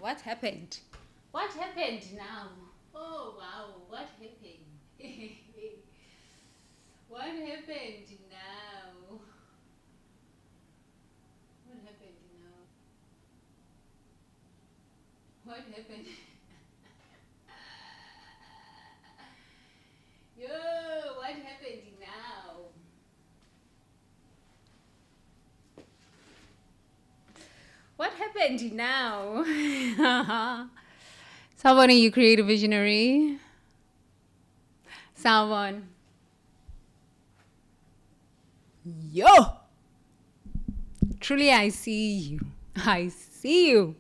What happened? What happened now? Oh, wow. What happened? What happened now? What happened now? What happened? Yo, what happened now? What happened now? Someone, are you creative visionary? Someone. Yo! Truly, I see you. I see you.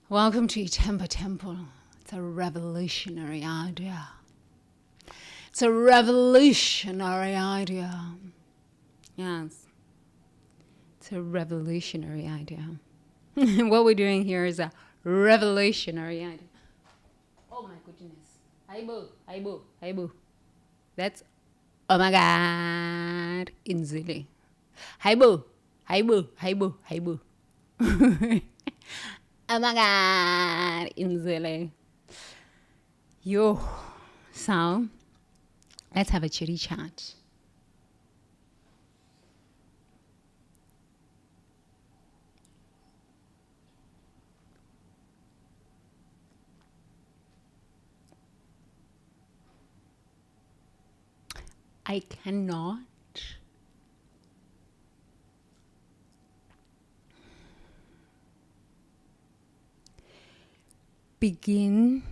Welcome to Temple Temple. It's a revolutionary idea. It's a revolutionary idea. Yes. It's a revolutionary idea. What we're doing here is a revolutionary idea. Oh my goodness. Aibo. That's, oh my God, in Zulu. Aibo. Oh my God, in Zulu. Yo. So, let's have a chitty chat. I cannot begin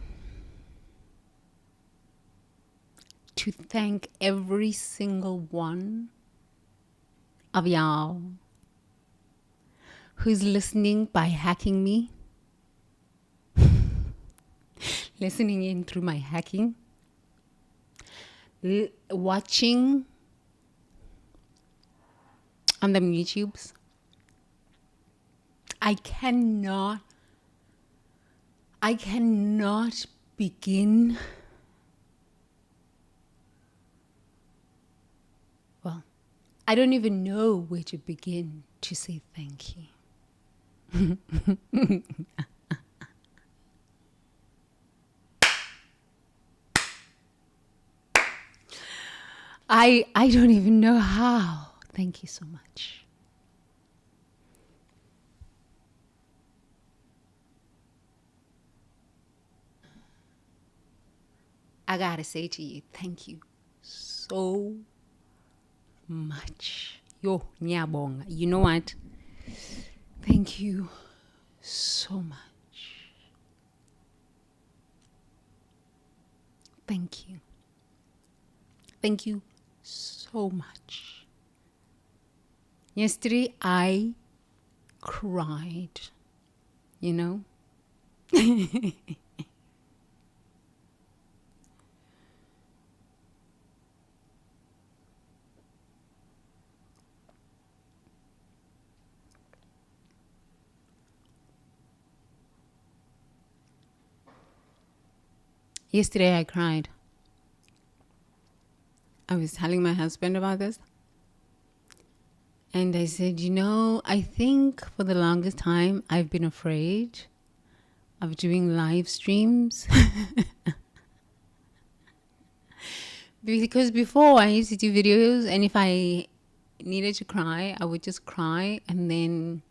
to thank every single one of y'all who's listening by hacking me, listening in through my hacking, watching on them YouTubes. I cannot begin. Well, I don't even know where to begin to say thank you. I don't even know how. Thank you so much. I gotta say to you, thank you so much. Yo, nyabonga. You know what? Thank you so much. Thank you. Thank you so much. Yesterday, I cried, you know? Yesterday, I cried. I was telling my husband about this. And I said, you know, I think for the longest time, I've been afraid of doing live streams. Because before I used to do videos, and if I needed to cry, I would just cry and then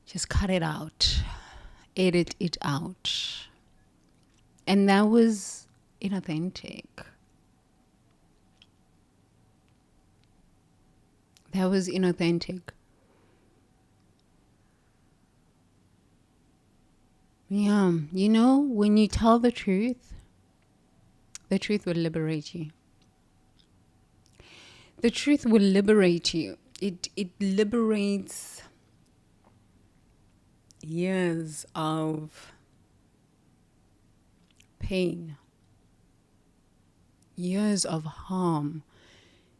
just cut it out, edit it out. And that was inauthentic. That was inauthentic. Yeah, you know, when you tell the truth will liberate you. The truth will liberate you. It liberates years of pain, years of harm,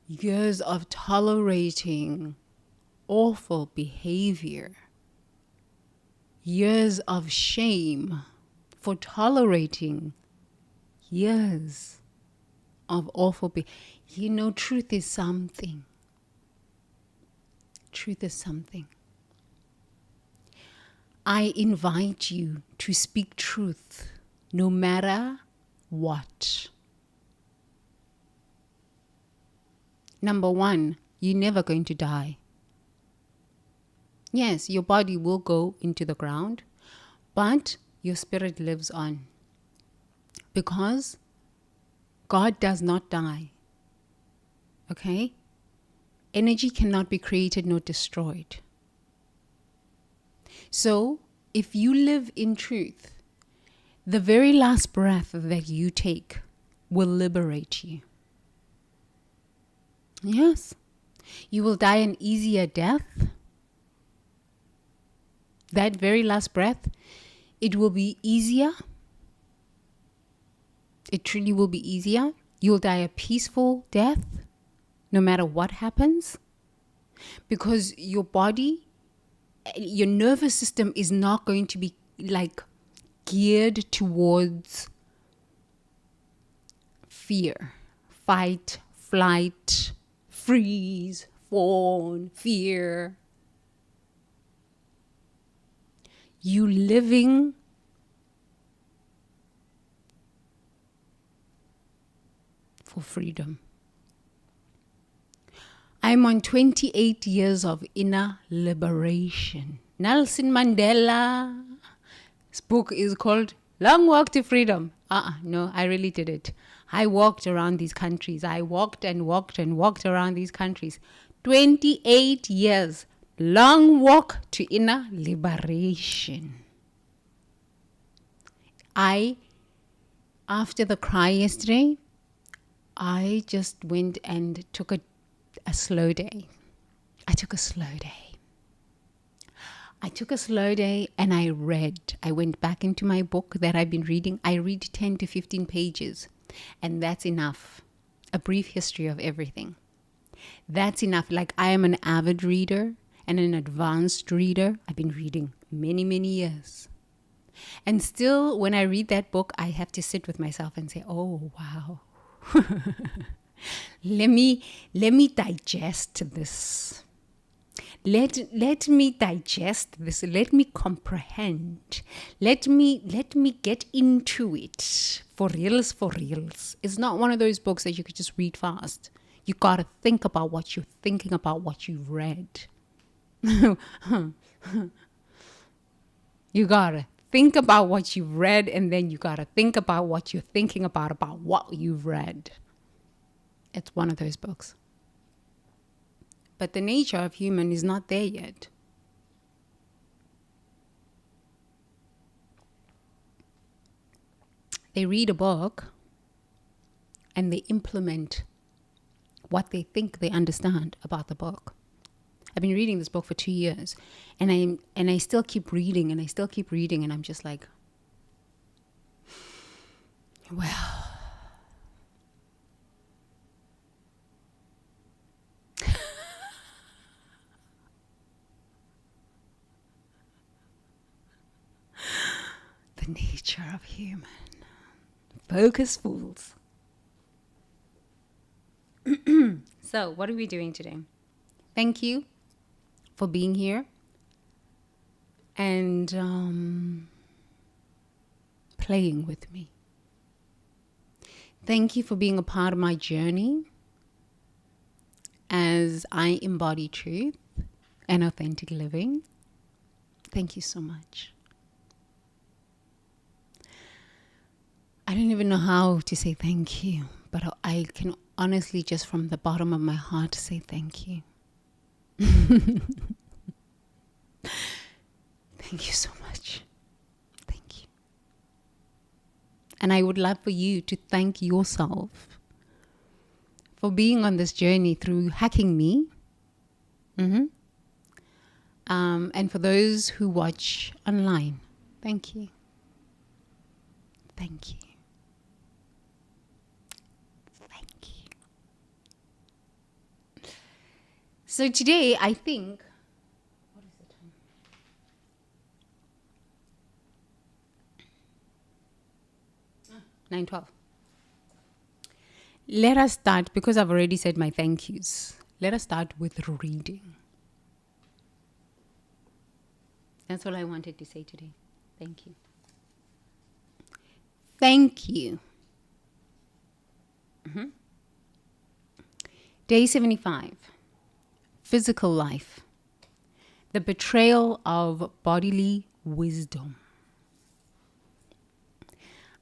years of tolerating awful behavior, years of shame for tolerating years of awful behavior. You know, truth is something. Truth is something. I invite you to speak truth no matter what. Number one, you're never going to die. Yes, your body will go into the ground, but your spirit lives on. Because God does not die. Okay? Energy cannot be created nor destroyed. So, if you live in truth, the very last breath that you take will liberate you. Yes. You will die an easier death. That very last breath, it will be easier. It truly will be easier. You'll die a peaceful death, no matter what happens. Because your body, your nervous system is not going to be like geared towards fear, fight, flight, freeze, fawn, fear. You living for freedom. I'm on 28 years of inner liberation. Nelson Mandela. His book is called Long Walk to Freedom. No, I really did it. I walked around these countries. I walked and walked and walked around these countries. 28 years. Long walk to inner liberation. After the cry yesterday, I just went and took a slow day. I took a slow day and I read. I went back into my book that I've been reading. I read 10 to 15 pages, and that's enough. A brief history of everything. That's enough. Like, I am an avid reader and an advanced reader. I've been reading many, many years. And still, when I read that book, I have to sit with myself and say, oh, wow. Let me digest this. Let me digest this. Let me comprehend. Let me get into it. For reals, for reals. It's not one of those books that you could just read fast. You gotta think about what you're thinking about, what you've read. You gotta think about what you've read, and then you gotta think about what you're thinking about what you've read. It's one of those books. But the nature of human is not there yet. They read a book and they implement what they think they understand about the book. I've been reading this book for 2 years, and I still keep reading, and I still keep reading, and I'm just like, well, the nature of human. Focus, fools. So, what are we doing today? Thank you for being here and playing with me. Thank you for being a part of my journey as I embody truth and authentic living. Thank you so much. I don't even know how to say thank you, but I can honestly, just from the bottom of my heart, say thank you. Thank you so much. Thank you. And I would love for you to thank yourself for being on this journey through hacking me. And for those who watch online, thank you. Thank you. Thank you. So today, I think, what is the time? 9:12. Let us start, because I've already said my thank yous. Let us start with reading. That's all I wanted to say today. Thank you. Thank you. Day 75. Physical life. The betrayal of bodily wisdom.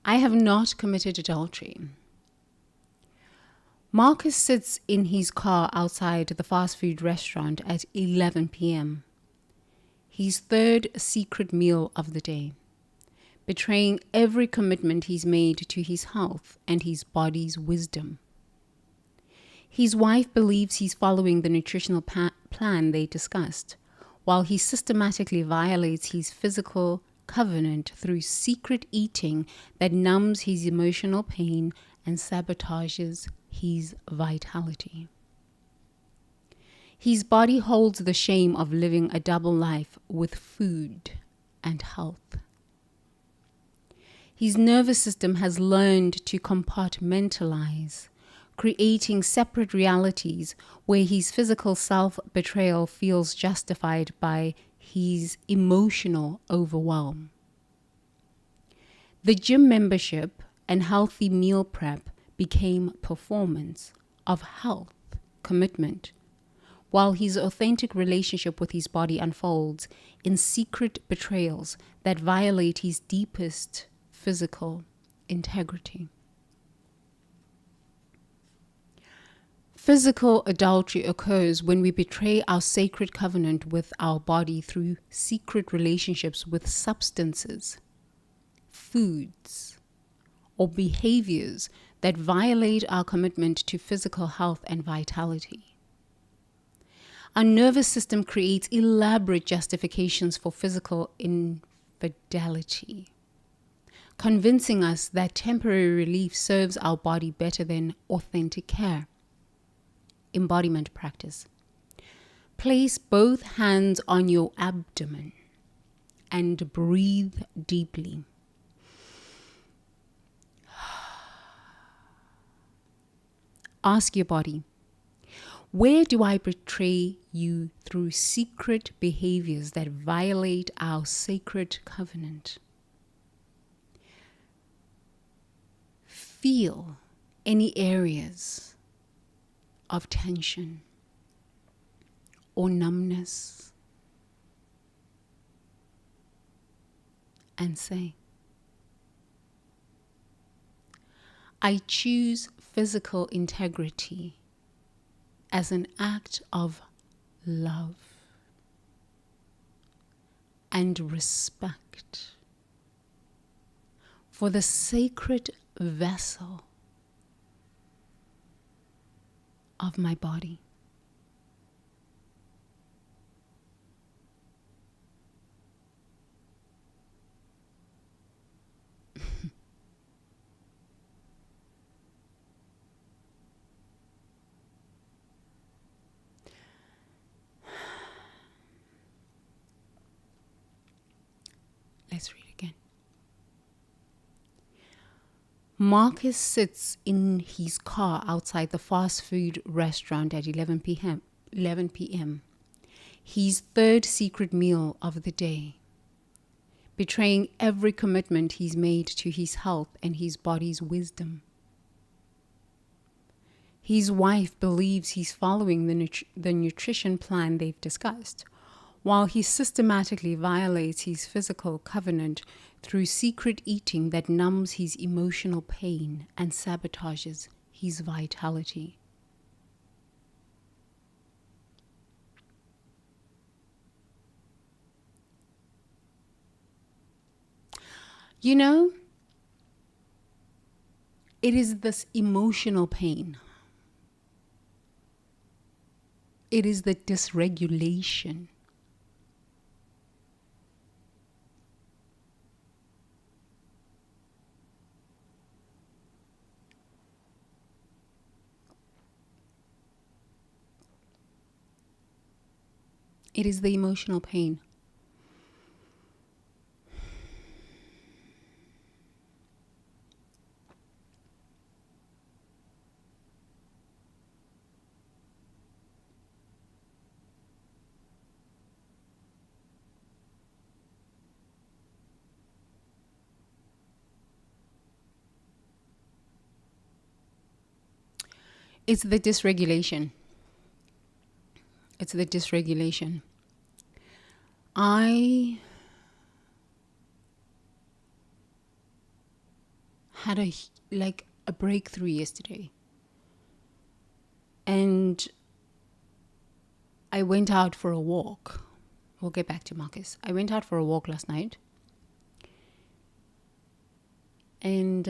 I have not committed adultery. Marcus sits in his car outside the fast food restaurant at 11 p.m. His third secret meal of the day, betraying every commitment he's made to his health and his body's wisdom. His wife believes he's following the nutritional plan they discussed, while he systematically violates his physical covenant through secret eating that numbs his emotional pain and sabotages his vitality. His body holds the shame of living a double life with food and health. His nervous system has learned to compartmentalize, creating separate realities where his physical self-betrayal feels justified by his emotional overwhelm. The gym membership and healthy meal prep became performance of health commitment, while his authentic relationship with his body unfolds in secret betrayals that violate his deepest physical integrity. Physical adultery occurs when we betray our sacred covenant with our body through secret relationships with substances, foods, or behaviors that violate our commitment to physical health and vitality. Our nervous system creates elaborate justifications for physical infidelity, convincing us that temporary relief serves our body better than authentic care. Embodiment practice. Place both hands on your abdomen and breathe deeply. Ask your body, where do I betray you through secret behaviors that violate our sacred covenant? Feel any areas of tension or numbness and say, I choose physical integrity as an act of love and respect for the sacred vessel of my body. Let's read again. Marcus sits in his car outside the fast food restaurant at 11 p.m. His third secret meal of the day, betraying every commitment he's made to his health and his body's wisdom. His wife believes he's following the nutrition plan they've discussed, while he systematically violates his physical covenant through secret eating that numbs his emotional pain and sabotages his vitality. You know, it is this emotional pain. It is the dysregulation. It is the emotional pain. It's the dysregulation. It's the dysregulation. I had a breakthrough yesterday. And I went out for a walk. We'll get back to Marcus. I went out for a walk last night. And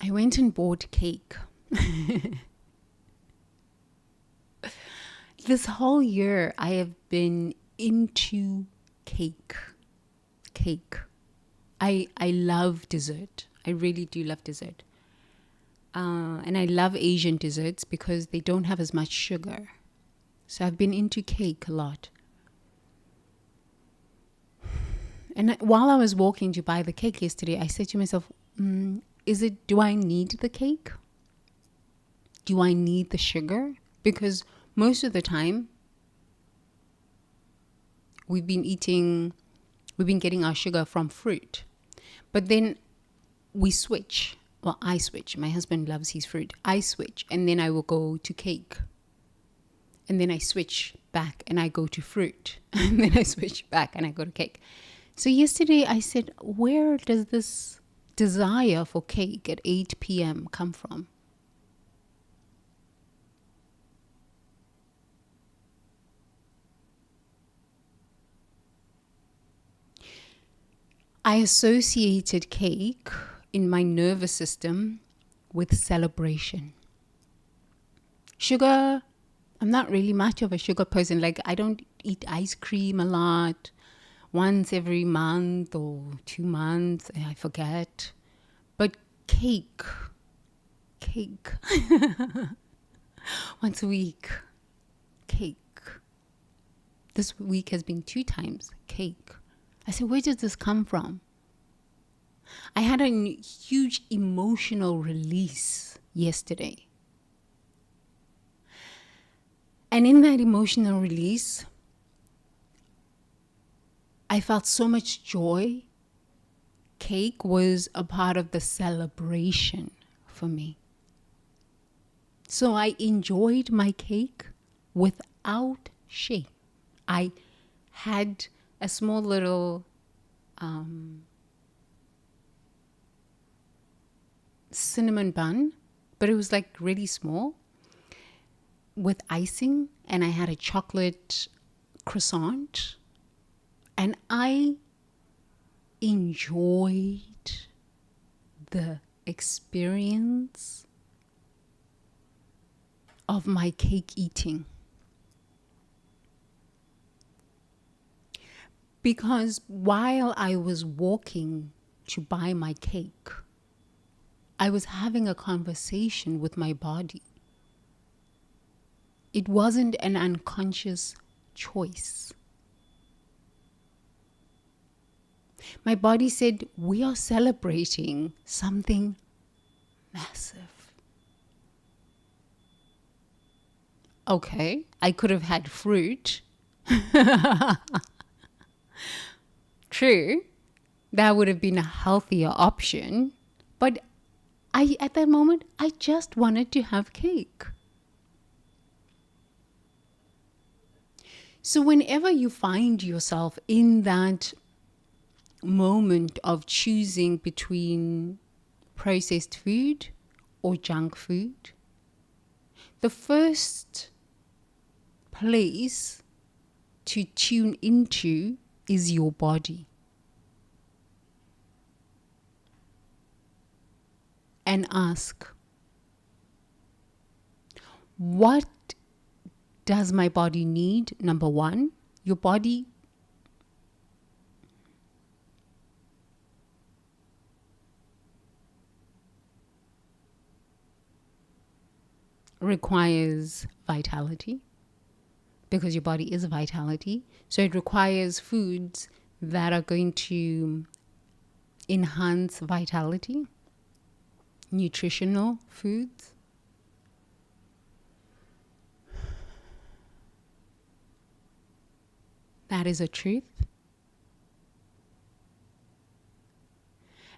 I went and bought cake. This whole year, I have been into cake. I love dessert. I really do love dessert. And I love Asian desserts because they don't have as much sugar. So I've been into cake a lot. And while I was walking to buy the cake yesterday, I said to myself, do I need the cake? Do I need the sugar? Because most of the time, we've been getting our sugar from fruit. But then we switch. Well, I switch. My husband loves his fruit. I switch. And then I will go to cake. And then I switch back and I go to fruit. And then I switch back and I go to cake. So yesterday I said, where does this desire for cake at 8 p.m. come from? I associated cake in my nervous system with celebration. Sugar, I'm not really much of a sugar person. Like, I don't eat ice cream a lot. Once every month or 2 months, I forget. But cake. Once a week, cake. This week has been 2 times cake. I said, where does this come from? I had a huge emotional release yesterday. And in that emotional release, I felt so much joy. Cake was a part of the celebration for me. So I enjoyed my cake without shame. I had a small little cinnamon bun, but it was like really small with icing, and I had a chocolate croissant, and I enjoyed the experience of my cake eating. Because while I was walking to buy my cake, I was having a conversation with my body. It wasn't an unconscious choice. My body said, we are celebrating something massive. Okay, I could have had fruit. True, that would have been a healthier option. But at that moment, I just wanted to have cake. So whenever you find yourself in that moment of choosing between processed food or junk food, the first place to tune into is your body. And ask, what does my body need? Number one, your body requires vitality, because your body is vitality. So it requires foods that are going to enhance vitality, nutritional foods. That is a truth.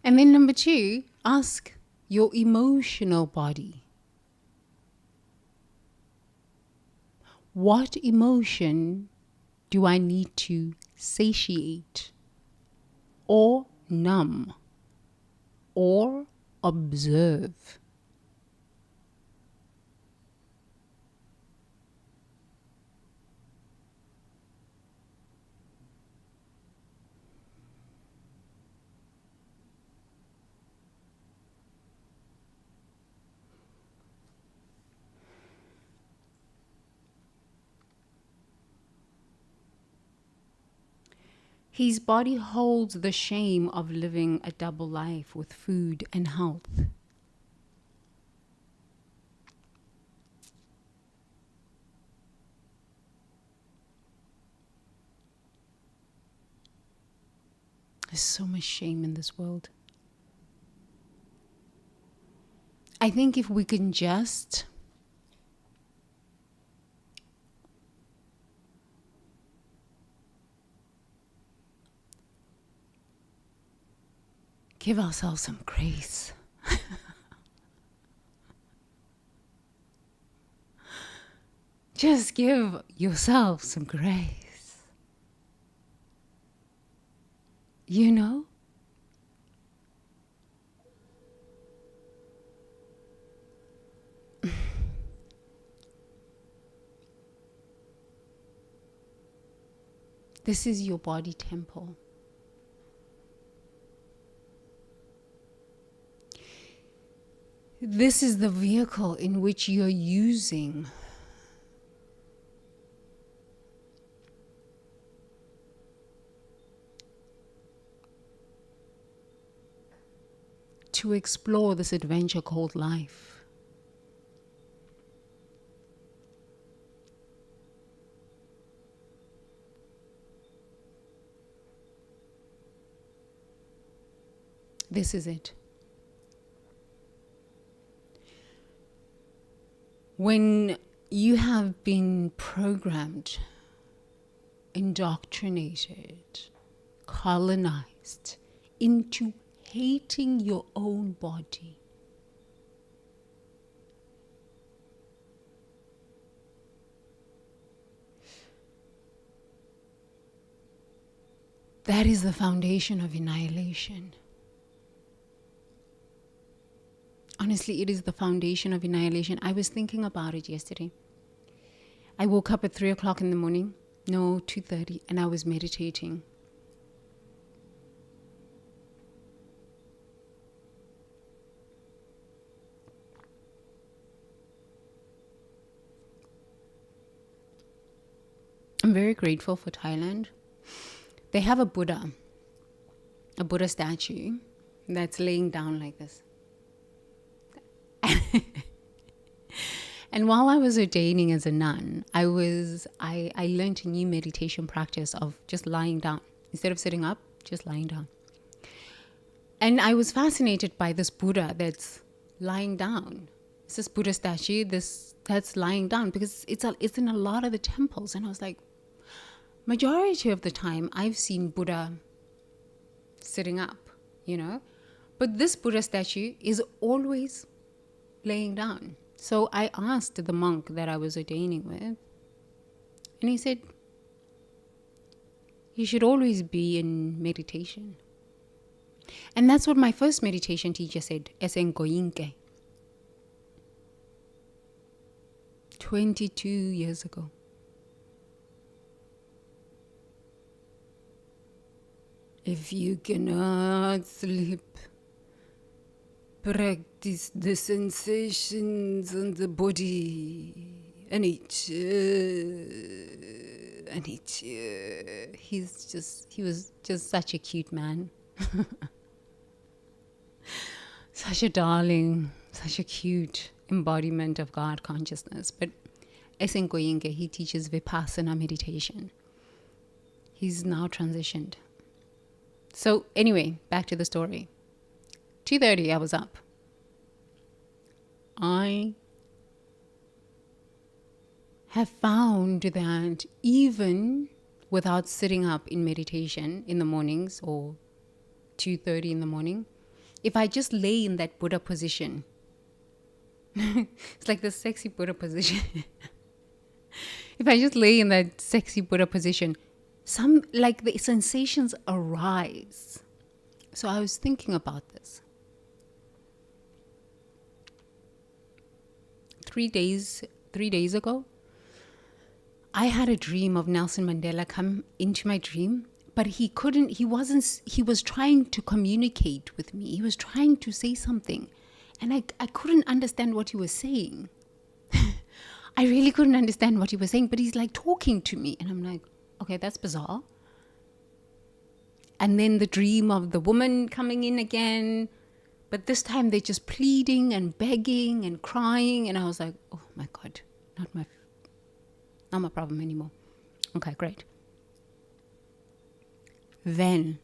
And then number two, ask your emotional body. What emotion do I need to satiate or numb or observe? His body holds the shame of living a double life with food and health. There's so much shame in this world. I think if we can just give ourselves some grace. Just give yourself some grace. You know? This is your body temple. This is the vehicle in which you're using to explore this adventure called life. This is it. When you have been programmed, indoctrinated, colonized into hating your own body, that is the foundation of annihilation. Honestly, it is the foundation of annihilation. I was thinking about it yesterday. I woke up at 3 o'clock in the morning. No, 2:30, and I was meditating. I'm very grateful for Thailand. They have a Buddha statue that's laying down like this. And while I was ordaining as a nun, I learned a new meditation practice of just lying down. Instead of sitting up, just lying down. And I was fascinated by this Buddha that's lying down. It's this Buddha statue that's lying down, because it's in a lot of the temples. And I was like, majority of the time I've seen Buddha sitting up, you know. But this Buddha statue is always laying down. So I asked the monk that I was ordaining with, and he said, you should always be in meditation. And that's what my first meditation teacher said, Esengoyinke, 22 years ago. If you cannot sleep, practice the sensations on the body. And he was just such a cute man. Such a darling, such a cute embodiment of God consciousness. But Esengoyinke, he teaches Vipassana meditation. He's now transitioned. So anyway, back to the story. 2:30, I was up. I have found that even without sitting up in meditation in the mornings or 2:30 in the morning, If I just lay in that Buddha position, it's like the sexy Buddha position. If I just lay in that sexy Buddha position, some like the sensations arise. So I was thinking about this. 3 days ago, I had a dream of Nelson Mandela come into my dream, but he was trying to communicate with me. He was trying to say something, and I couldn't understand what he was saying. I really couldn't understand what he was saying, but he's like talking to me, and I'm like, okay, that's bizarre. And then the dream of the woman coming in again, but this time they're just pleading and begging and crying, and I was like, oh my God, not my problem anymore. Okay, great. Then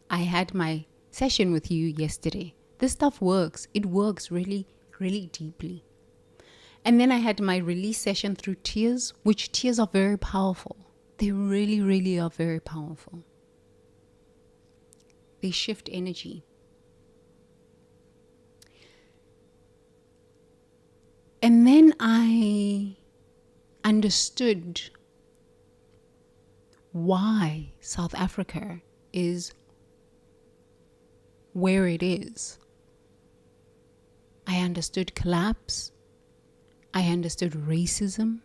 I had my session with you yesterday. This stuff works. It works really, really deeply. And then I had my release session through tears, which tears are very powerful. They really, really are very powerful. They shift energy. And then I understood why South Africa is where it is. I understood collapse. I understood racism.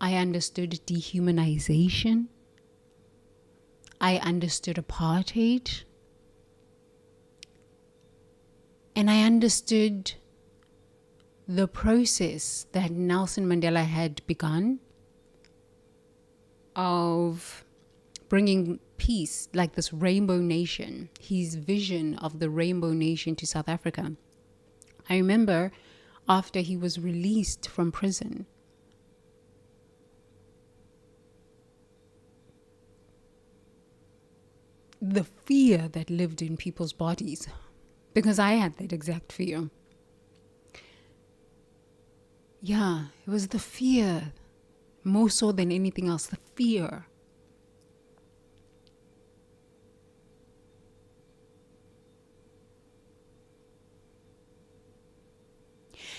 I understood dehumanization. I understood apartheid. And I understood the process that Nelson Mandela had begun of bringing peace, like this rainbow nation, his vision of the rainbow nation to South Africa. I remember after he was released from prison, the fear that lived in people's bodies, because I had that exact fear. Yeah, it was the fear, more so than anything else, the fear.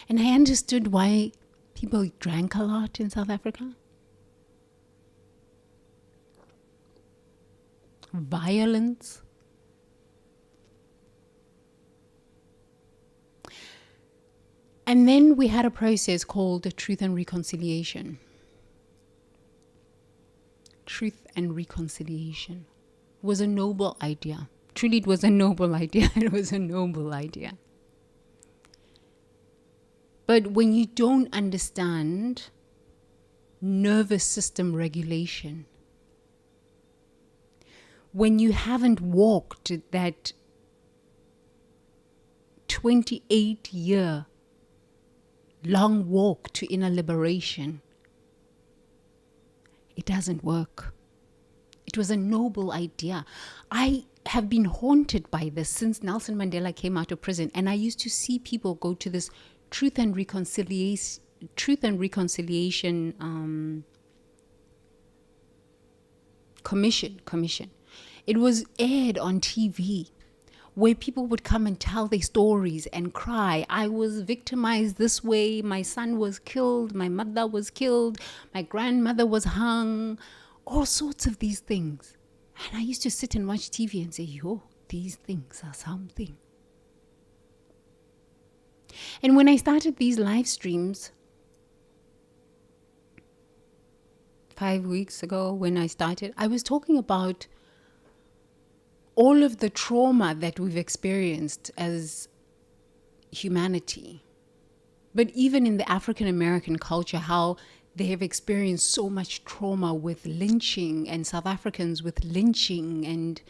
And I understood why people drank a lot in South Africa. Violence. And then we had a process called Truth and Reconciliation. Truth and Reconciliation was a noble idea. Truly, it was a noble idea. It was a noble idea. But when you don't understand nervous system regulation, when you haven't walked that 28-year long walk to inner liberation, it doesn't work. It was a noble idea. I have been haunted by this since Nelson Mandela came out of prison, and I used to see people go to this Truth and Reconciliation commission. It was aired on TV, where people would come and tell their stories and cry. I was victimized this way. My son was killed. My mother was killed. My grandmother was hung. All sorts of these things. And I used to sit and watch TV and say, yo, these things are something. And when I started these live streams 5 weeks ago, when I started, I was talking about all of the trauma that we've experienced as humanity. But even in the African American culture, how they have experienced so much trauma with lynching, and South Africans with lynching, and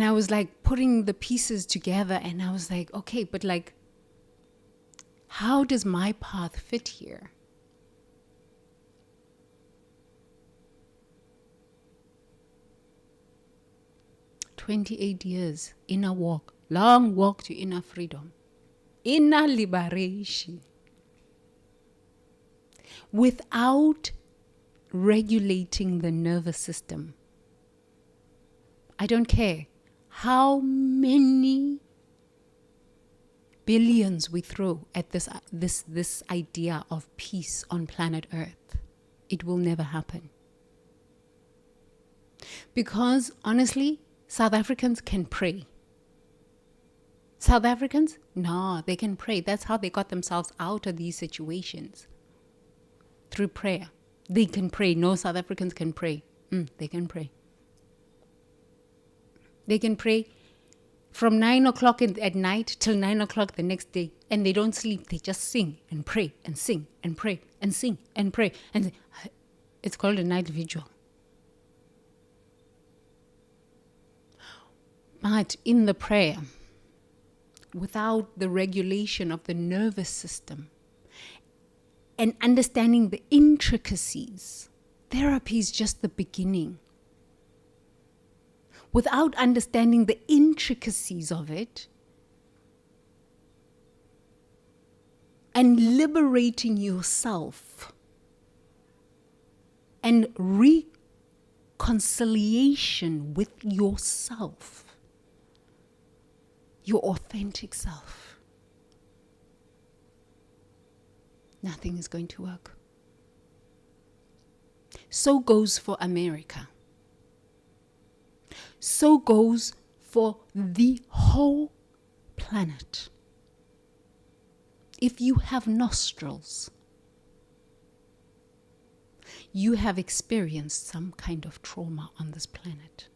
I was like putting the pieces together, and I was like, okay, but like, how does my path fit here? "28 years, inner walk, long walk to inner freedom, inner liberation, without regulating the nervous system. I don't care how many billions we throw at this idea of peace on planet Earth, it will never happen. Because honestly, South Africans can pray. South Africans? No, they can pray. That's how they got themselves out of these situations. Through prayer. They can pray. No, South Africans can pray. They can pray. They can pray from 9 o'clock at night till 9 o'clock the next day. And they don't sleep. They just sing and pray and sing and pray and sing and pray. And it's called a night vigil. But in the prayer, without the regulation of the nervous system and understanding the intricacies, therapy is just the beginning. Without understanding the intricacies of it and liberating yourself and reconciliation with yourself, your authentic self, nothing is going to work. So goes for America. So goes for the whole planet. If you have nostrils, you have experienced some kind of trauma on this planet.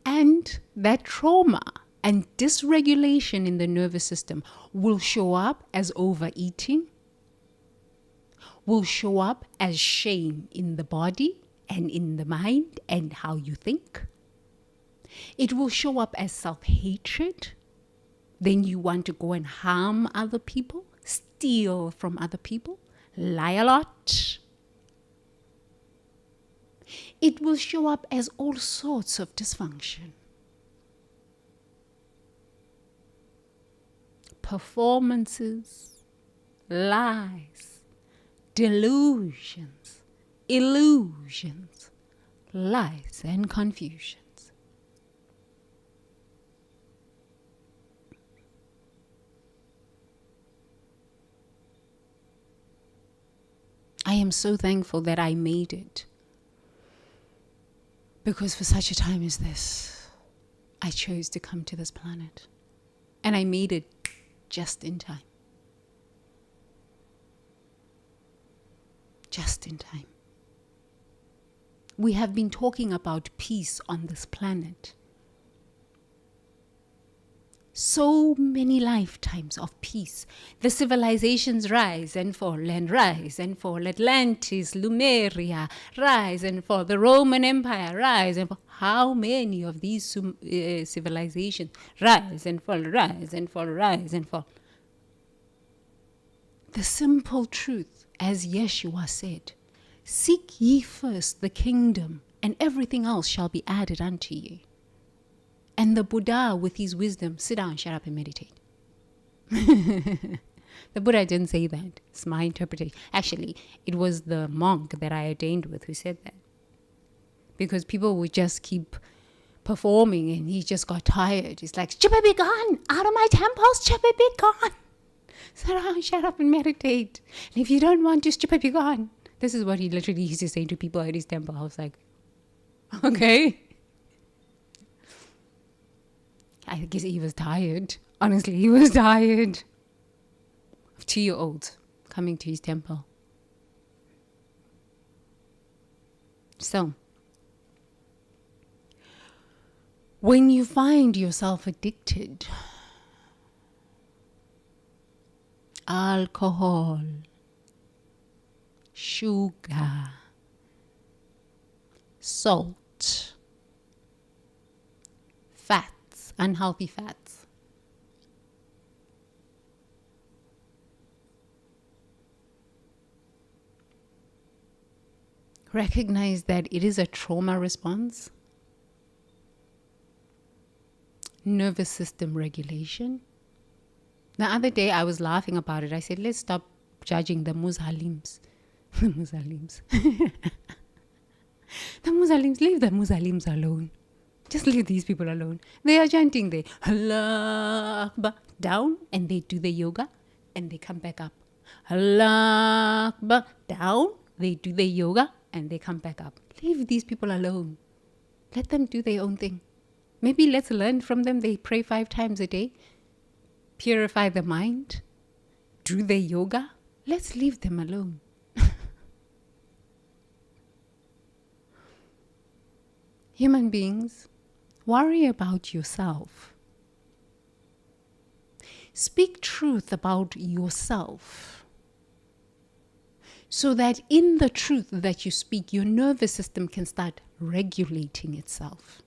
And that trauma and dysregulation in the nervous system will show up as overeating, will show up as shame in the body and in the mind and how you think. It will show up as self-hatred. Then you want to go and harm other people, steal from other people, lie a lot. It will show up as all sorts of dysfunction. Performances, lies, delusions, illusions, lies and confusions. I am so thankful that I made it. Because for such a time as this, I chose to come to this planet. And I made it just in time. Just in time. We have been talking about peace on this planet. So many lifetimes of peace. The civilizations rise and fall and rise and fall. Atlantis, Lemuria, rise and fall. The Roman Empire, rise and fall. How many of these civilizations rise and fall, rise and fall, rise and fall? The simple truth, as Yeshua said, seek ye first the kingdom, and everything else shall be added unto you. And the Buddha, with his wisdom, sit down, shut up, and meditate. The Buddha didn't say that. It's my interpretation. Actually, it was the monk that I ordained with who said that. Because people would just keep performing and he just got tired. He's like, Stupid, be gone! Out of my temple, stupid, be gone! Sit down, shut up, and meditate. And if you don't want to, stupid, be gone. This is what he literally used to say to people at his temple. I was like, okay. I guess he was tired. Honestly, he was tired of 2-year-olds coming to his temple. So, when you find yourself addicted, alcohol, sugar, salt, fats, unhealthy fats, recognize that it is a trauma response, nervous system regulation. The other day I was laughing about it. I said, let's stop judging the Muslims The Muslims. The Muslims, leave the Muslims alone. Just leave these people alone. They are chanting there, Allah Akbar, down, and they do the yoga, and they come back up. Allah Akbar, down, they do the yoga, and they come back up. Leave these people alone. Let them do their own thing. Maybe let's learn from them. They pray 5 times a day, purify the mind, do their yoga. Let's leave them alone. Human beings, worry about yourself. Speak truth about yourself, so that in the truth that you speak, your nervous system can start regulating itself.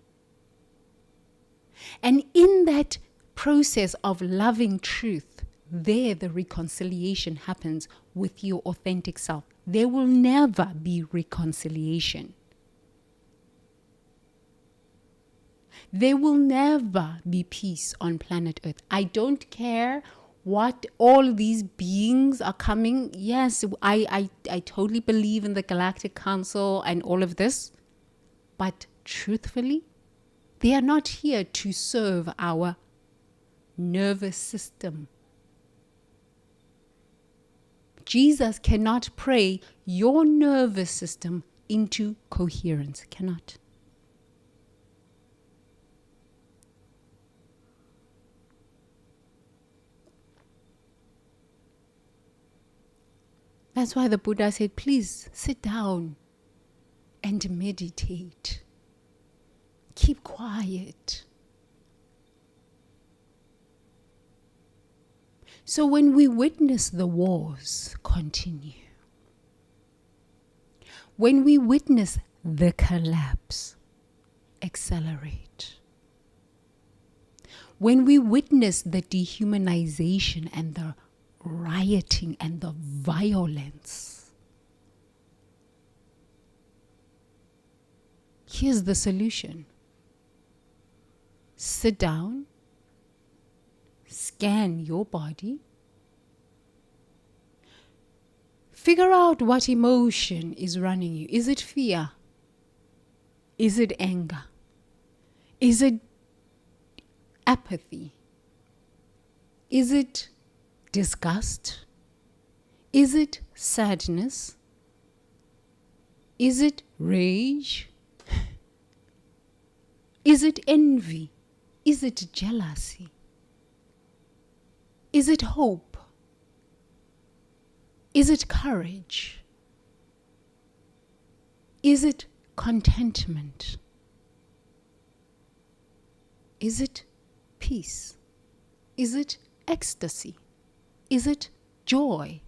And in that process of loving truth, there the reconciliation happens with your authentic self. There will never be reconciliation. There will never be peace on planet Earth. I don't care what all these beings are coming. Yes, I totally believe in the Galactic Council and all of this. But truthfully, they are not here to serve our nervous system. Jesus cannot pray your nervous system into coherence. Cannot. That's why the Buddha said, please sit down and meditate. Keep quiet. So when we witness the wars continue, when we witness the collapse accelerate, when we witness the dehumanization and the rioting and the violence, here's the solution. Sit down, scan your body, figure out what emotion is running you. Is it fear? Is it anger? Is it apathy? Is it disgust? Is it sadness? Is it rage? Is it envy? Is it jealousy? Is it hope? Is it courage? Is it contentment? Is it peace? Is it ecstasy? Is it joy?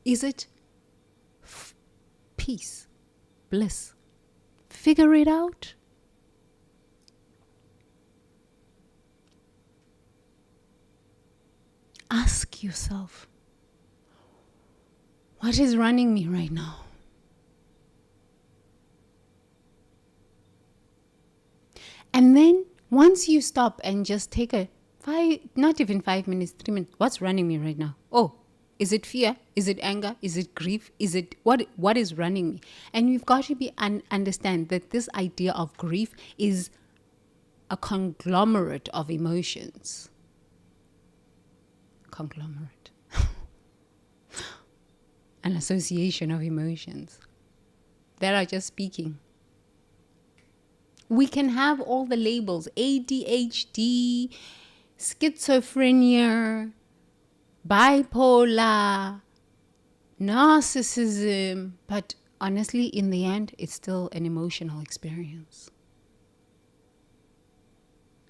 Is it peace, bliss? Figure it out. Ask yourself, what is running me right now? And then once you stop and just take a not even 5 minutes, 3 minutes, what's running me right now? Oh, is it fear? Is it anger? Is it grief? Is it what is running me? And you've got to be understand that this idea of grief is a conglomerate of emotions. Conglomerate. An association of emotions that are just speaking. We can have all the labels: ADHD, schizophrenia, bipolar, narcissism, but honestly, in the end, it's still an emotional experience.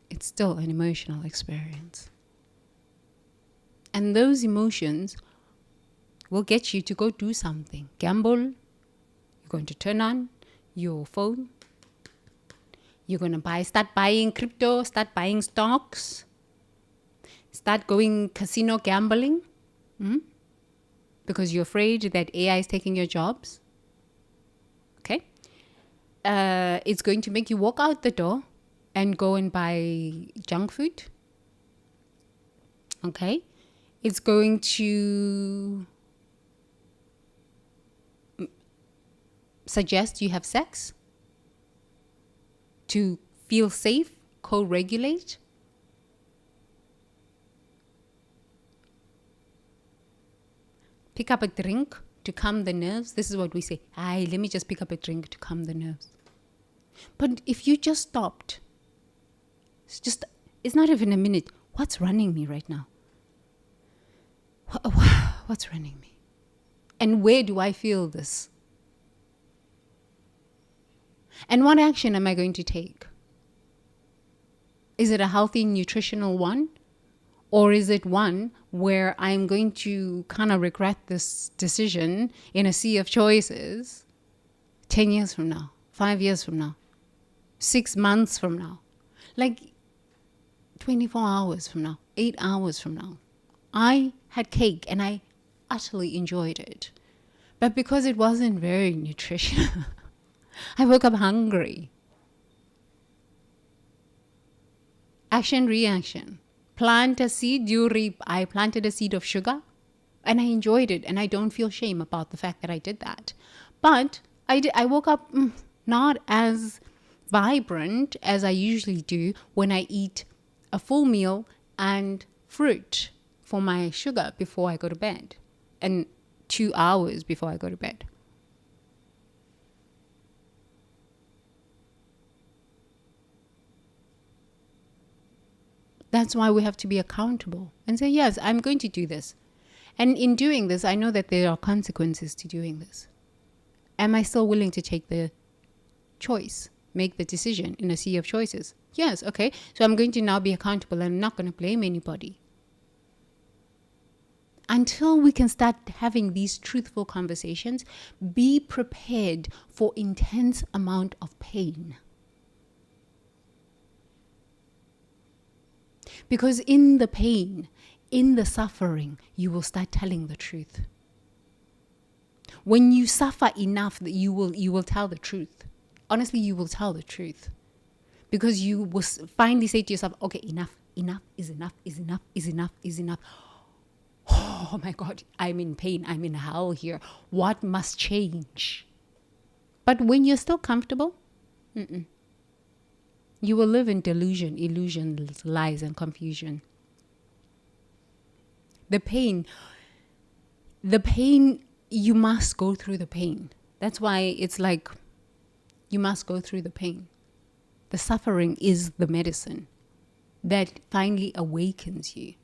It's still an emotional experience. And those emotions will get you to go do something. Gamble. You're going to turn on your phone. You're going to start buying crypto, start buying stocks, start going casino gambling, because you're afraid that AI is taking your jobs. Okay? It's going to make you walk out the door and go and buy junk food. Okay? It's going to suggest you have sex to feel safe, co-regulate. Pick up a drink to calm the nerves. This is what we say. Let me just pick up a drink to calm the nerves. But if you just stopped, it's not even a minute. What's running me right now? What's running me? And where do I feel this? And what action am I going to take? Is it a healthy, nutritional one? Or is it one where I'm going to kind of regret this decision in a sea of choices 10 years from now, 5 years from now, 6 months from now, like 24 hours from now, 8 hours from now? I had cake and I utterly enjoyed it. But because it wasn't very nutritious, I woke up hungry. Action, reaction. Plant a seed, you reap. I planted a seed of sugar and I enjoyed it, and I don't feel shame about the fact that I did that. But I woke up not as vibrant as I usually do when I eat a full meal and fruit for my sugar before I go to bed, and 2 hours before I go to bed. That's why we have to be accountable and say, yes, I'm going to do this. And in doing this, I know that there are consequences to doing this. Am I still willing to take the choice, make the decision in a sea of choices? Yes, okay. So I'm going to now be accountable and I'm not going to blame anybody. Until we can start having these truthful conversations, be prepared for intense amount of pain. Because in the pain, in the suffering, you will start telling the truth. When you suffer enough, that you will tell the truth. Honestly, you will tell the truth. Because you will finally say to yourself, okay, enough is enough. Oh my God, I'm in pain. I'm in hell here. What must change? But when you're still comfortable, you will live in delusion, illusions, lies, and confusion. The pain, you must go through the pain. That's why it's like you must go through the pain. The suffering is the medicine that finally awakens you.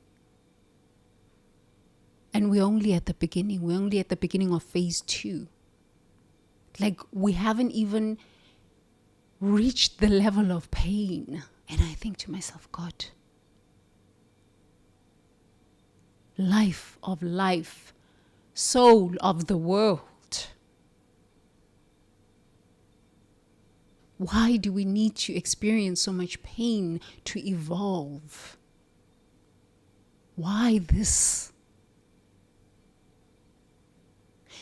And we're only at the beginning. We're only at the beginning of phase 2. Like, we haven't even reached the level of pain. And I think to myself, God, life of life, soul of the world, why do we need to experience so much pain to evolve? Why this?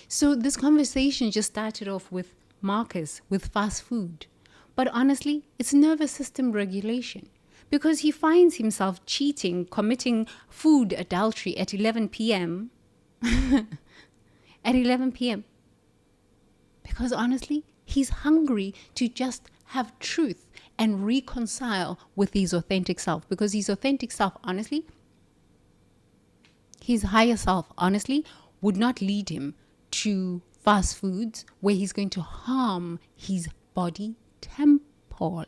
So this conversation just started off with Marcus, with fast food. But honestly, it's nervous system regulation, because he finds himself cheating, committing food adultery at 11 p.m. At 11 p.m. Because honestly, he's hungry to just have truth and reconcile with his authentic self. Because his authentic self, honestly, his higher self, honestly, would not lead him to fast foods where he's going to harm his body temple.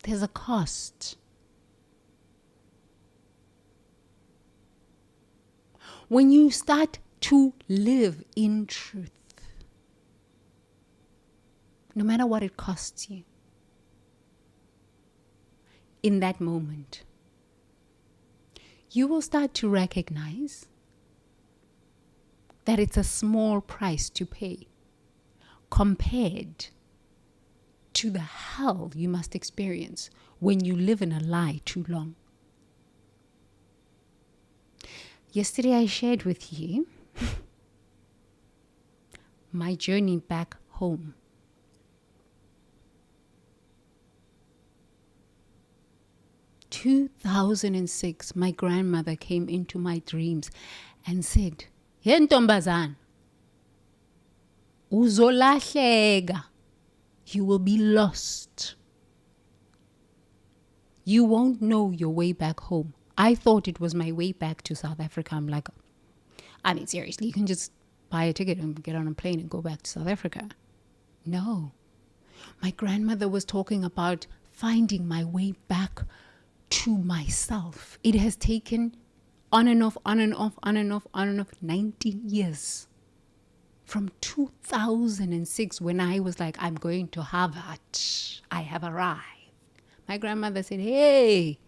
There's a cost. When you start to live in truth, no matter what it costs you, in that moment, you will start to recognize that it's a small price to pay compared to the hell you must experience when you live in a lie too long. Yesterday I shared with you my journey back home. In 2006, my grandmother came into my dreams and said, "Hey, Ntombazana, Uzolahleka. You will be lost. You won't know your way back home. I thought it was my way back to South Africa. I'm like, I mean, seriously, you can just buy a ticket and get on a plane and go back to South Africa. No. My grandmother was talking about finding my way back to myself. It has taken on and off, 19 years. From 2006, when I was like, I'm going to Harvard, I have arrived. My grandmother said, hey,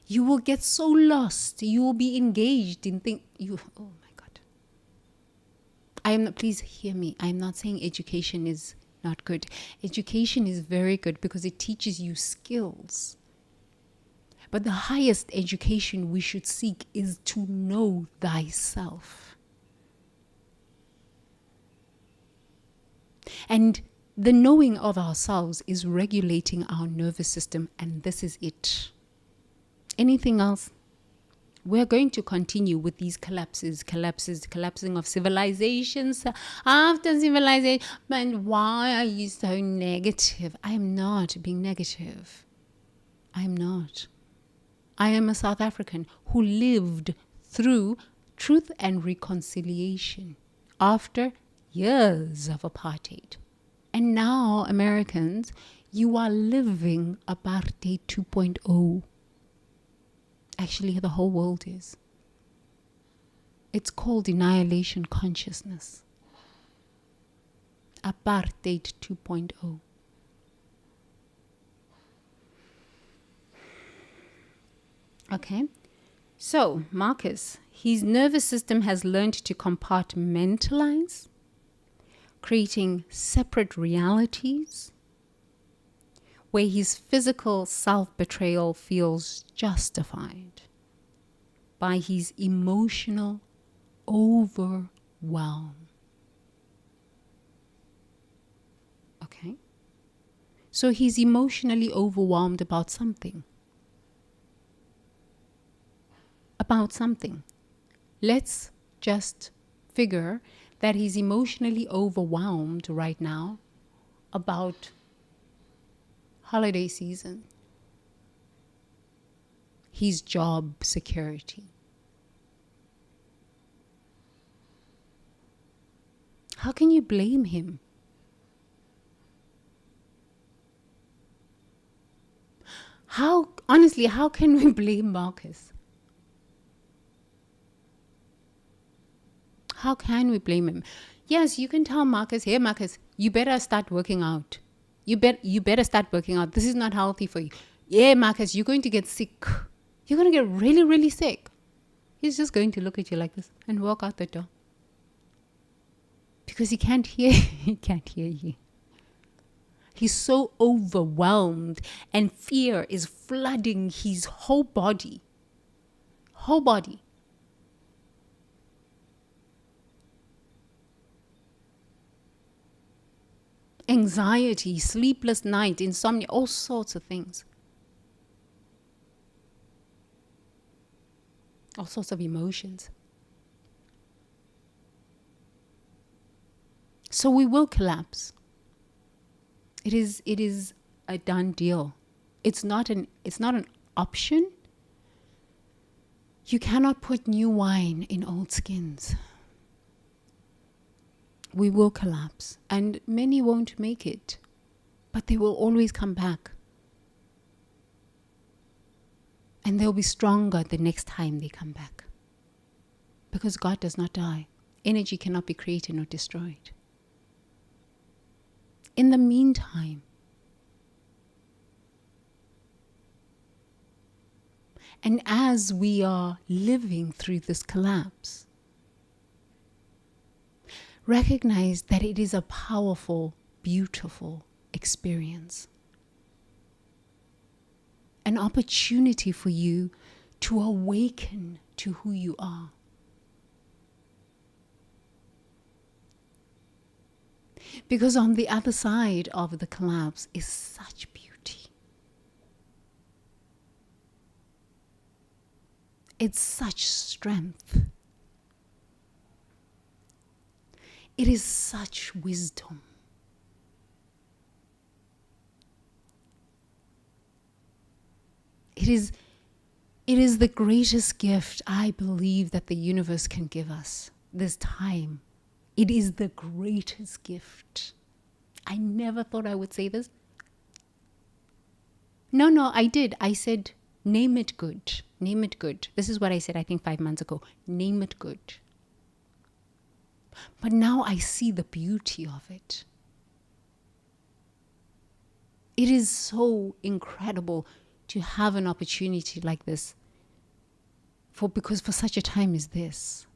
you will get so lost. You will be engaged in things. Oh my God. I am not, please hear me. I am not saying education is not good. Education is very good because it teaches you skills. But the highest education we should seek is to know thyself. And the knowing of ourselves is regulating our nervous system, and this is it. Anything else? We're going to continue with these collapsing of civilizations after civilization. Man, why are you so negative? I am not being negative. I am not. I am a South African who lived through truth and reconciliation after years of apartheid. And now, Americans, you are living apartheid 2.0. Actually, the whole world is. It's called annihilation consciousness. Apartheid 2.0. Okay. So, Marcus, his nervous system has learned to compartmentalize, creating separate realities where his physical self-betrayal feels justified by his emotional overwhelm. Okay? So he's emotionally overwhelmed about something. About something. Let's just figure that he's emotionally overwhelmed right now about holiday season, his job security. How can you blame him? Honestly, how can we blame Marcus? How can we blame him? Yes, you can tell Marcus, hey Marcus, you better start working out. You better start working out. This is not healthy for you. Yeah, Marcus, you're going to get sick. You're going to get really, really sick. He's just going to look at you like this and walk out the door. Because he can't hear he can't hear you. He's so overwhelmed and fear is flooding his whole body. Whole body. Anxiety, sleepless night, insomnia, all sorts of things. All sorts of emotions. So we will collapse. It is a done deal. It's not an option. You cannot put new wine in old skins. We will collapse, and many won't make it, but they will always come back. And they'll be stronger the next time they come back. Because God does not die. Energy cannot be created nor destroyed. In the meantime, and as we are living through this collapse, recognize that it is a powerful, beautiful experience. An opportunity for you to awaken to who you are. Because on the other side of the collapse is such beauty. It's such strength. It is such wisdom. It is the greatest gift I believe that the universe can give us, this time. It is the greatest gift. I never thought I would say this. No, I did. I said, name it good. Name it good. This is what I said, I think 5 months ago. Name it good. But now I see the beauty of it. It is so incredible to have an opportunity like this because for such a time as this,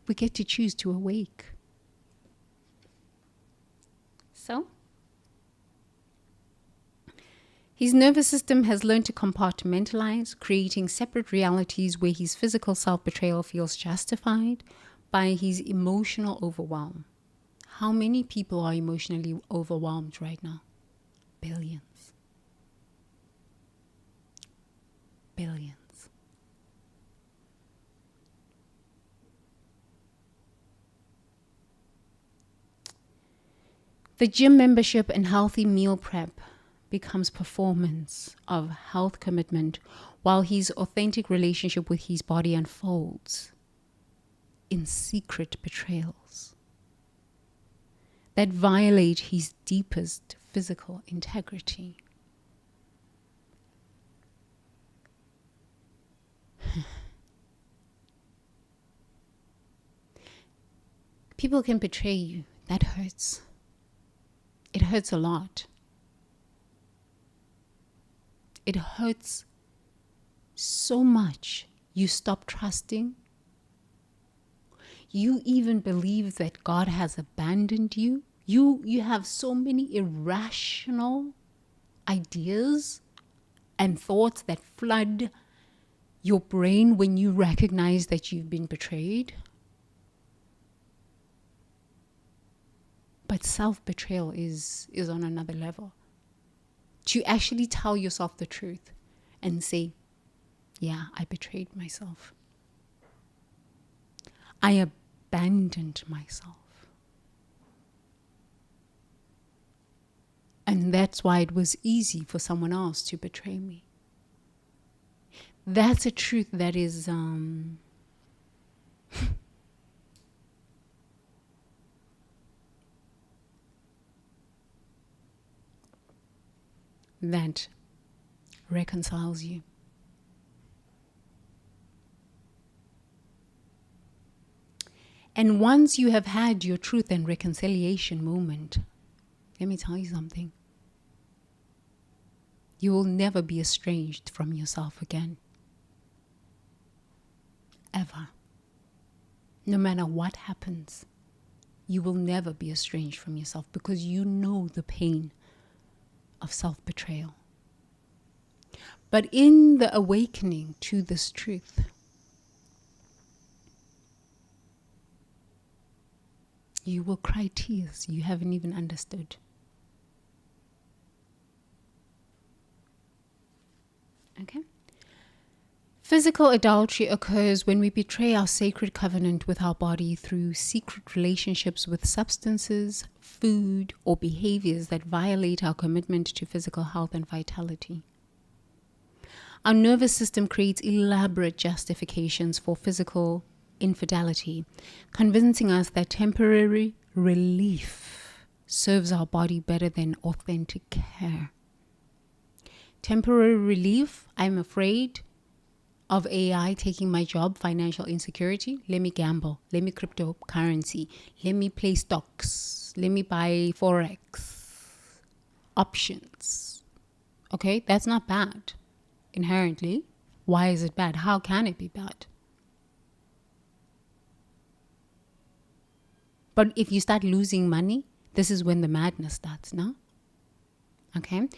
we get to choose to awake. So, his nervous system has learned to compartmentalize, creating separate realities where his physical self-betrayal feels justified by his emotional overwhelm. How many people are emotionally overwhelmed right now? Billions. Billions. The gym membership and healthy meal prep becomes performance of health commitment, while his authentic relationship with his body unfolds in secret betrayals that violate his deepest physical integrity. People can betray you. That hurts. It hurts a lot. It hurts so much. You stop trusting. You even believe that God has abandoned you. You have so many irrational ideas and thoughts that flood your brain when you recognize that you've been betrayed. But self-betrayal is on another level. To actually tell yourself the truth and say, yeah, I betrayed myself. I abandoned myself. And that's why it was easy for someone else to betray me. That's a truth that is that reconciles you. And once you have had your truth and reconciliation moment, let me tell you something. You will never be estranged from yourself again. Ever. No matter what happens, you will never be estranged from yourself because you know the pain of self-betrayal. But in the awakening to this truth, you will cry tears you haven't even understood. Okay? Physical adultery occurs when we betray our sacred covenant with our body through secret relationships with substances, food, or behaviors that violate our commitment to physical health and vitality. Our nervous system creates elaborate justifications for physical infidelity, convincing us that temporary relief serves our body better than authentic care. Temporary relief, I'm afraid of AI taking my job, financial insecurity. Let me gamble. Let me cryptocurrency. Let me play stocks. Let me buy Forex options. Okay, that's not bad inherently. Why is it bad? How can it be bad? But if you start losing money, this is when the madness starts, no? Okay.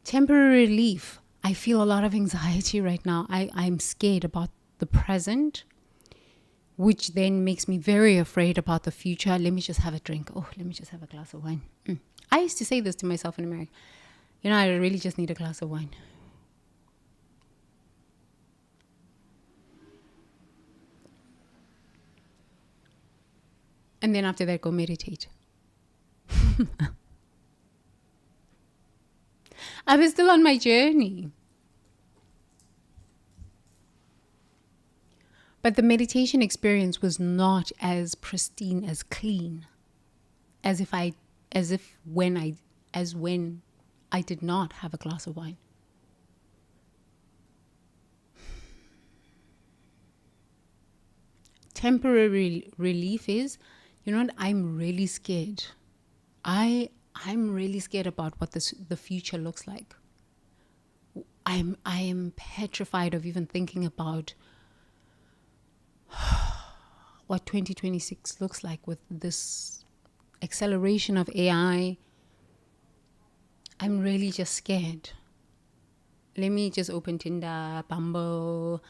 Temporary relief. I feel a lot of anxiety right now. I'm scared about the present, which then makes me very afraid about the future. Let me just have a drink. Oh, let me just have a glass of wine. I used to say this to myself in America. You know, I really just need a glass of wine. And then after that, go meditate. I was still on my journey. But the meditation experience was not as pristine, as clean, as when I did not have a glass of wine. Temporary relief is, you know what, I'm really scared. I'm really scared about what the future looks like. I am petrified of even thinking about what 2026 looks like with this acceleration of AI. I'm really just scared. Let me just open Tinder, Bumble,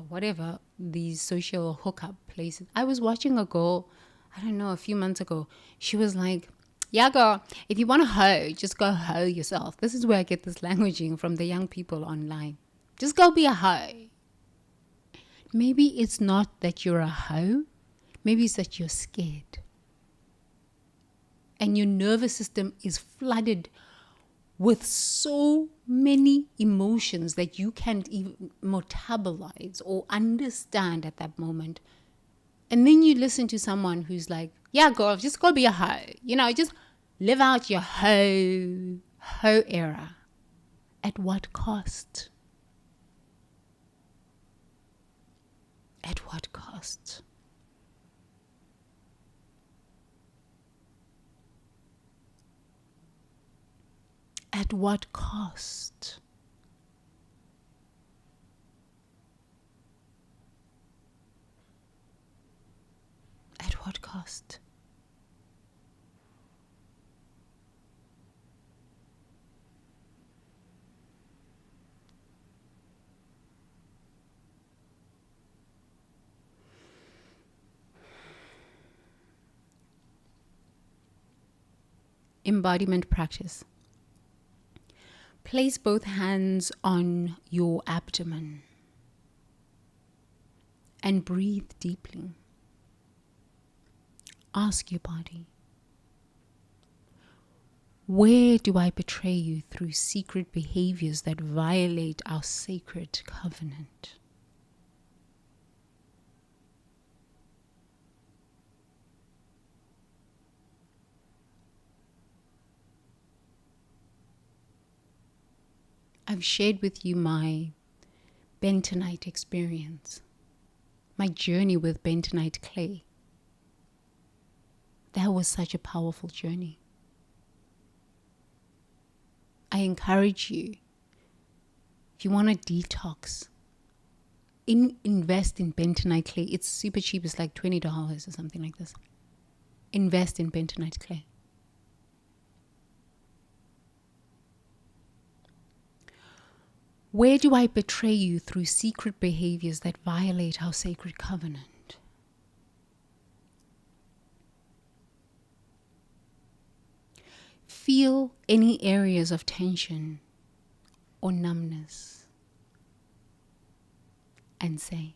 whatever, these social hookup places. I was watching a girl, I don't know, a few months ago. She was like, yeah, girl, if you want to hoe, just go hoe yourself. This is where I get this languaging from the young people online. Just go be a hoe. Maybe it's not that you're a hoe. Maybe it's that you're scared. And your nervous system is flooded with so many emotions that you can't even metabolize or understand at that moment. And then you listen to someone who's like, yeah, girl, just go be a hoe. You know, just live out your hoe era. At what cost? At what cost? At what cost? At what cost? Embodiment practice. Place both hands on your abdomen and breathe deeply. Ask your body, where do I betray you through secret behaviors that violate our sacred covenant? I've shared with you my bentonite experience, my journey with bentonite clay. That was such a powerful journey. I encourage you, if you want to detox, invest in bentonite clay. It's super cheap. It's like $20 or something like this. Invest in bentonite clay. Where do I betray you through secret behaviors that violate our sacred covenant? Feel any areas of tension or numbness and say,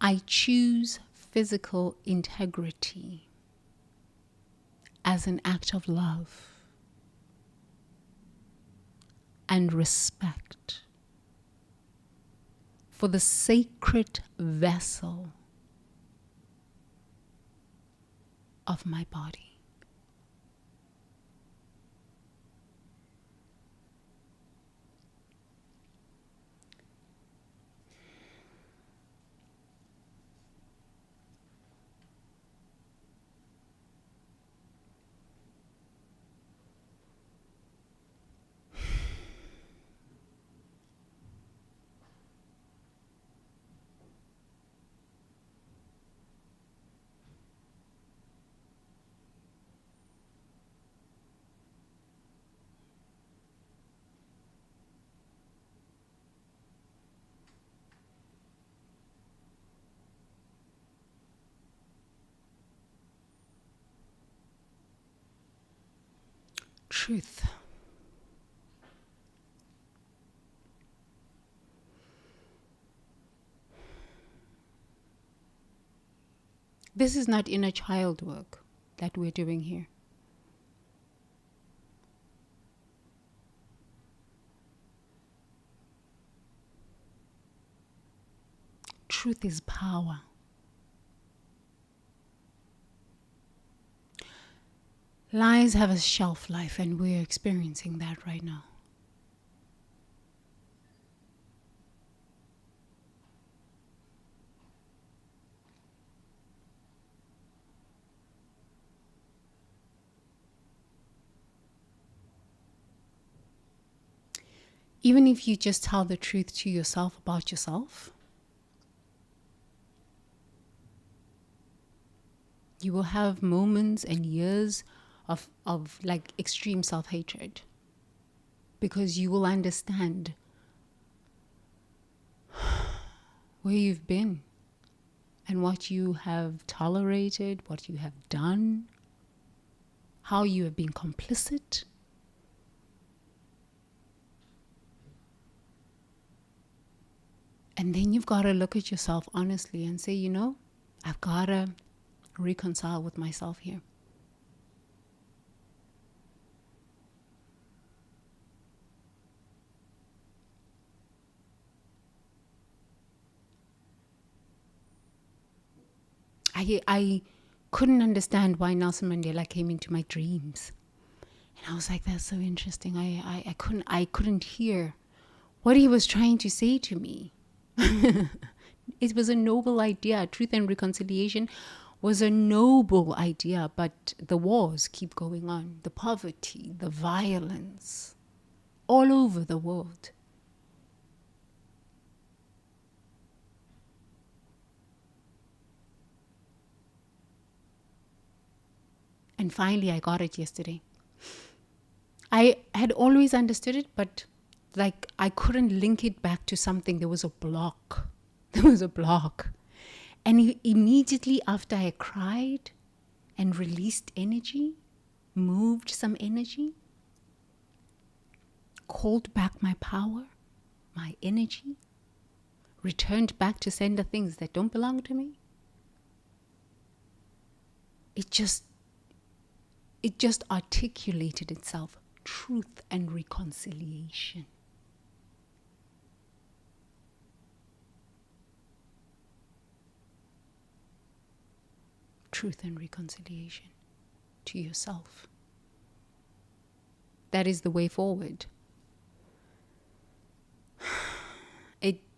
I choose physical integrity as an act of love and respect for the sacred vessel of my body. Truth. This is not inner child work that we're doing here. Truth is power. Lies have a shelf life, and we're experiencing that right now. Even if you just tell the truth to yourself about yourself, you will have moments and years of like extreme self-hatred, because you will understand where you've been and what you have tolerated, what you have done, how you have been complicit. And then you've got to look at yourself honestly and say, I've got to reconcile with myself here. I couldn't understand why Nelson Mandela came into my dreams. And I was like, that's so interesting. I couldn't hear what he was trying to say to me. It was a noble idea. Truth and reconciliation was a noble idea, but the wars keep going on. The poverty, the violence, all over the world. And finally, I got it yesterday. I had always understood it, but like I couldn't link it back to something. There was a block. There was a block. And immediately after I cried and released energy, moved some energy, called back my power, my energy, returned back to sender things that don't belong to me, it just articulated itself. Truth and reconciliation. Truth and reconciliation to yourself. That is the way forward.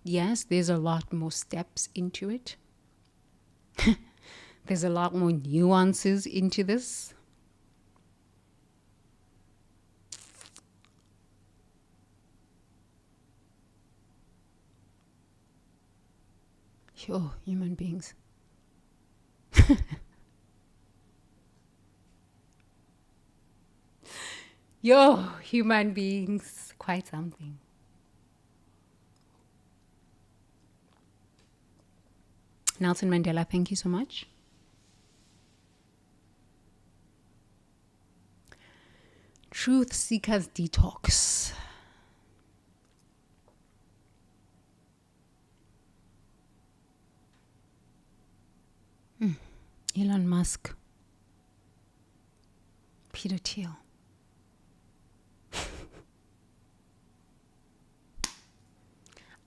Yes, there's a lot more steps into it. There's a lot more nuances into this. Sure, human beings. Human beings, quite something. Nelson Mandela, thank you so much. Truth Seekers Detox. Elon Musk. Peter Thiel.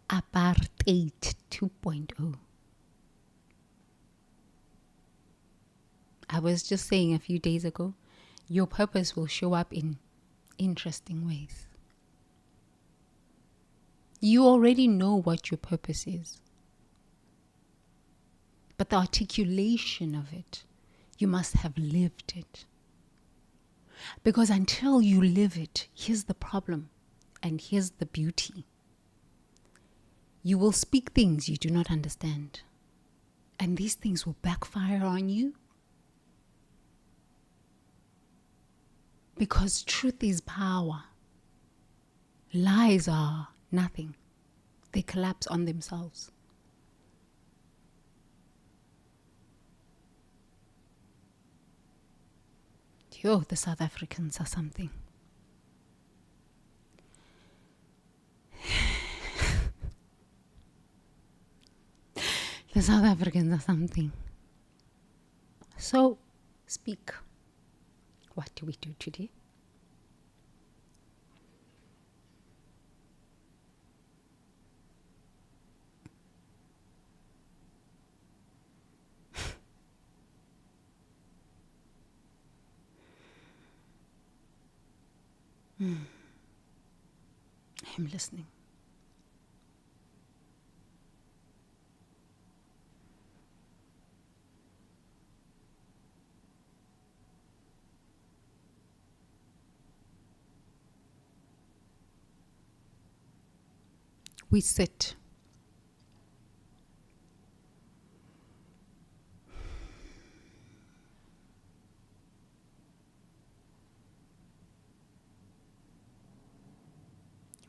Apartheid 2.0. I was just saying a few days ago, your purpose will show up in interesting ways. You already know what your purpose is. But the articulation of it, you must have lived it. Because until you live it, here's the problem and here's the beauty. You will speak things you do not understand. And these things will backfire on you. Because truth is power. Lies are nothing. They collapse on themselves. The South Africans are something. The South Africans are something. So, speak. What do we do today? I'm listening. We sit.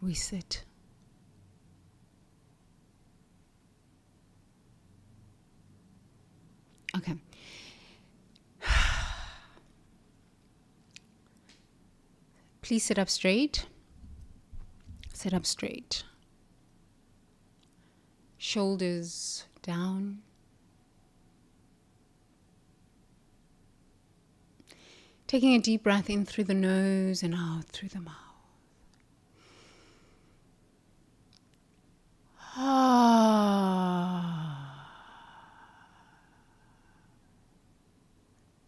We sit. Okay. Please sit up straight. Sit up straight. Shoulders down. Taking a deep breath in through the nose and out through the mouth.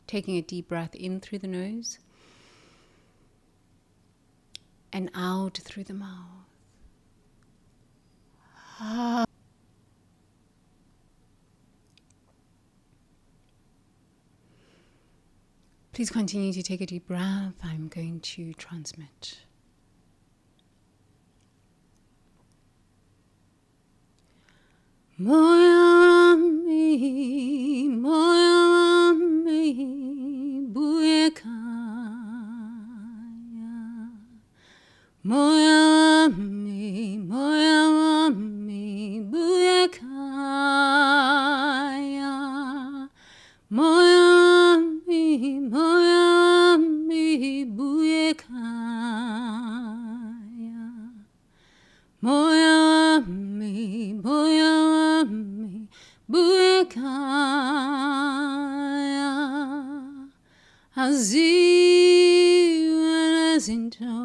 Taking a deep breath in through the nose and out through the mouth. Please continue to take a deep breath. I'm going to transmit. Moya mi, buekaya. Moya mi, buekaya. Moya mi, buekaya. Moya mi, buekaya. Aziwelezinto,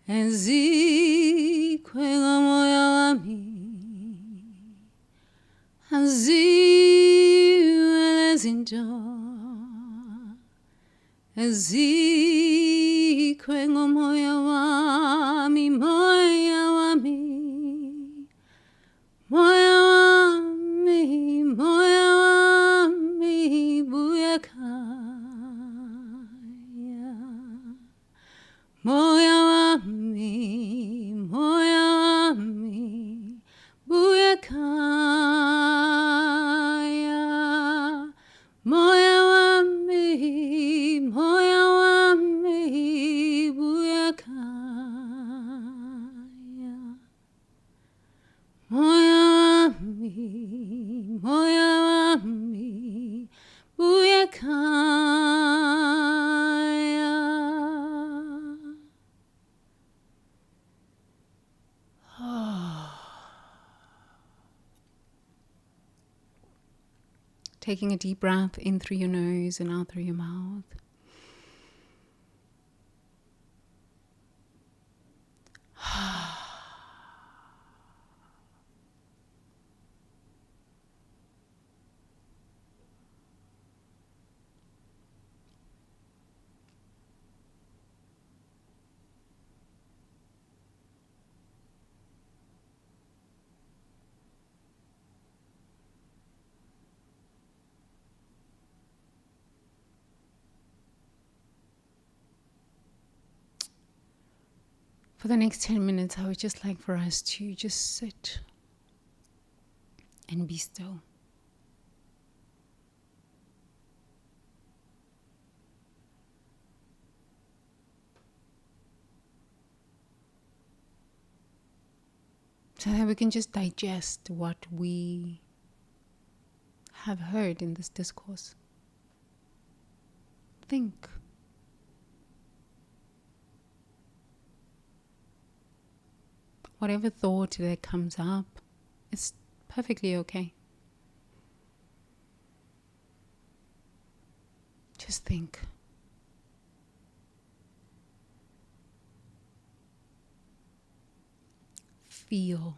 ezikwenga moya wami. Aziwelezinto, ezikwenga moya wami, moya wami. Moya wami, buyakaya. Moya wami, buyakaya. Moya wami, buyakaya. Moya wami, buyakaya. Taking a deep breath in through your nose and out through your mouth. For the next 10 minutes, I would just like for us to just sit and be still. So that we can just digest what we have heard in this discourse. Think. Whatever thought that comes up, it's perfectly okay. Just think. Feel.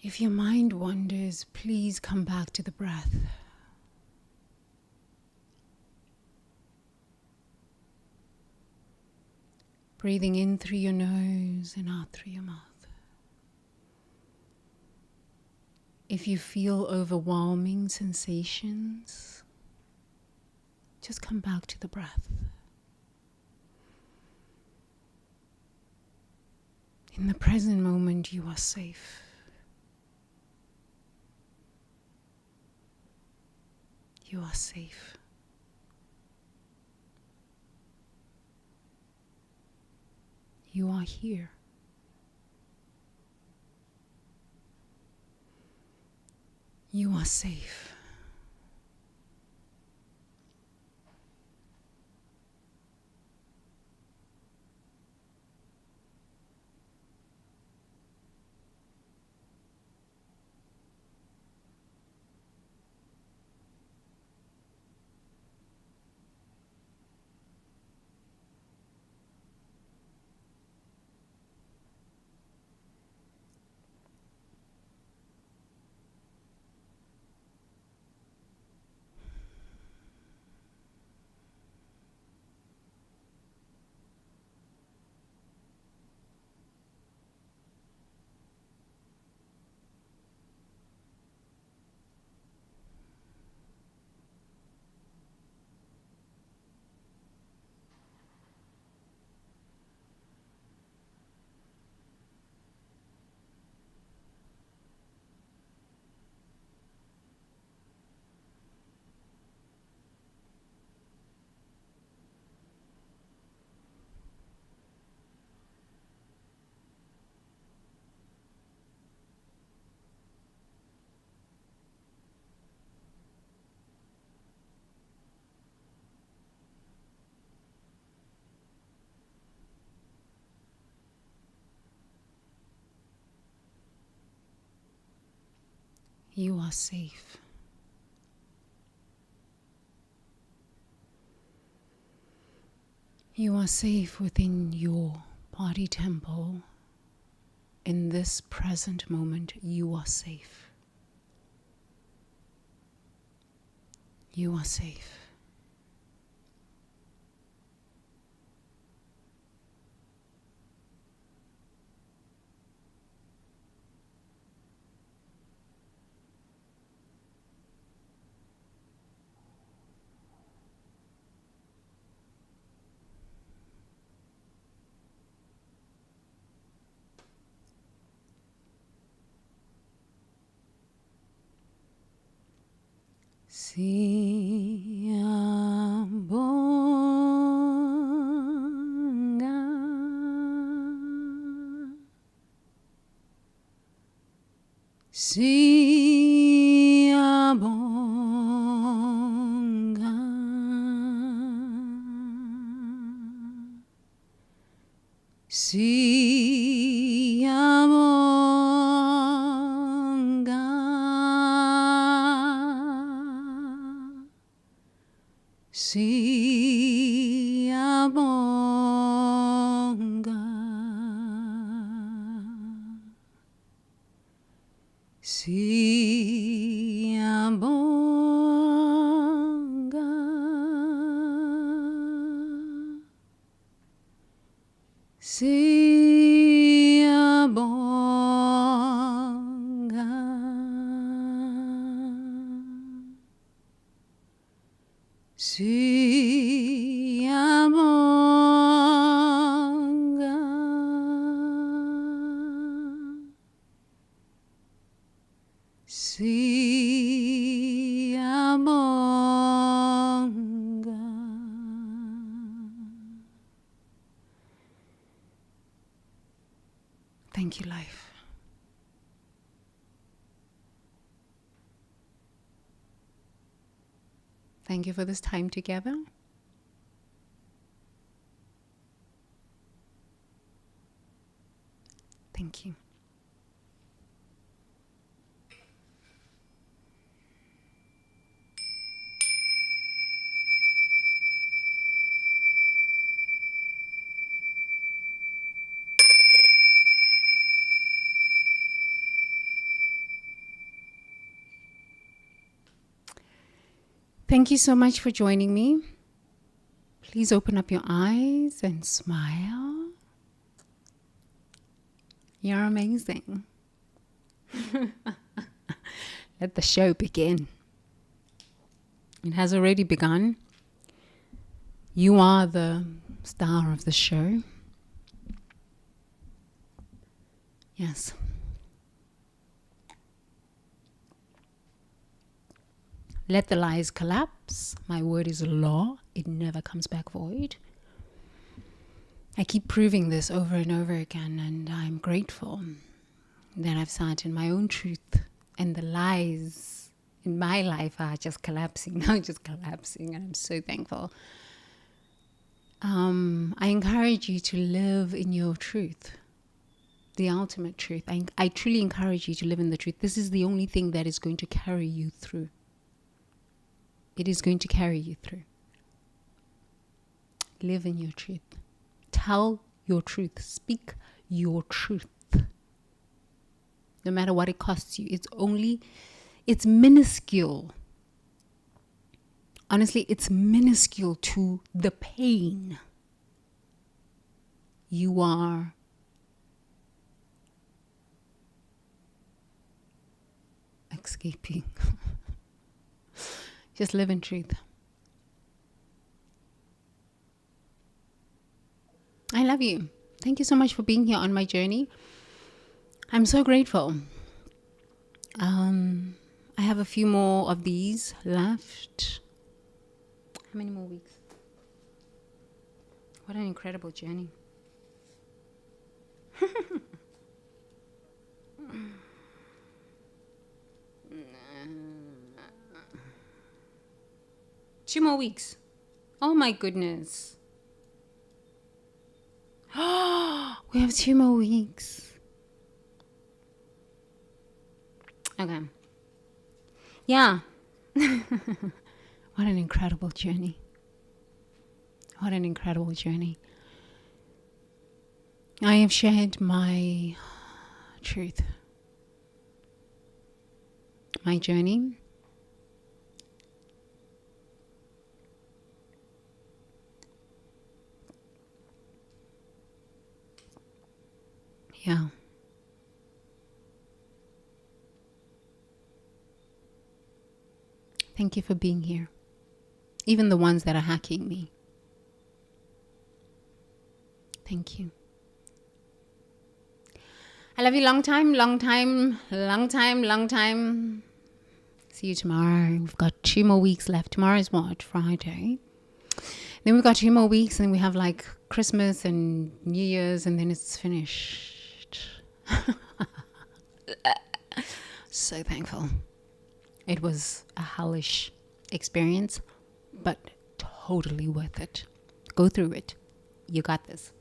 If your mind wanders, please come back to the breath. Breathing in through your nose and out through your mouth. If you feel overwhelming sensations, just come back to the breath. In the present moment, you are safe. You are safe. You are here. You are safe. You are safe. You are safe within your body temple. In this present moment, you are safe. You are safe. Siyabonga, siyabonga, siyabonga. Siyabonga, siyabonga, siyabonga, siyabonga, siyabonga. Thank you, life. Thank you for this time together. Thank you. Thank you so much for joining me. Please open up your eyes and smile. You're amazing. Let the show begin. It has already begun. You are the star of the show. Yes. Let the lies collapse. My word is law. It never comes back void. I keep proving this over and over again, and I'm grateful that I've sat in my own truth, and the lies in my life are just collapsing. Now just collapsing, and I'm so thankful. I encourage you to live in your truth, the ultimate truth. I truly encourage you to live in the truth. This is the only thing that is going to carry you through. It is going to carry you through. Live in your truth. Tell your truth. Speak your truth. No matter what it costs you. It's minuscule. Honestly, it's minuscule to the pain you are escaping. Just live in truth. I love you. Thank you so much for being here on my journey. I'm so grateful. I have a few more of these left. How many more weeks? What an incredible journey. Two more weeks. Oh my goodness. We have 2 more weeks. Okay. Yeah. What an incredible journey. What an incredible journey. I have shared my truth, my journey. Yeah. Thank you for being here. Even the ones that are hacking me. Thank you. I love you long time, long time, long time, long time. See you tomorrow. We've got 2 more weeks left. Tomorrow is what? Friday. Then we've got 2 more weeks, and we have like Christmas and New Year's, and then it's finished. So thankful. It was a hellish experience, but totally worth it. Go through it. You got this.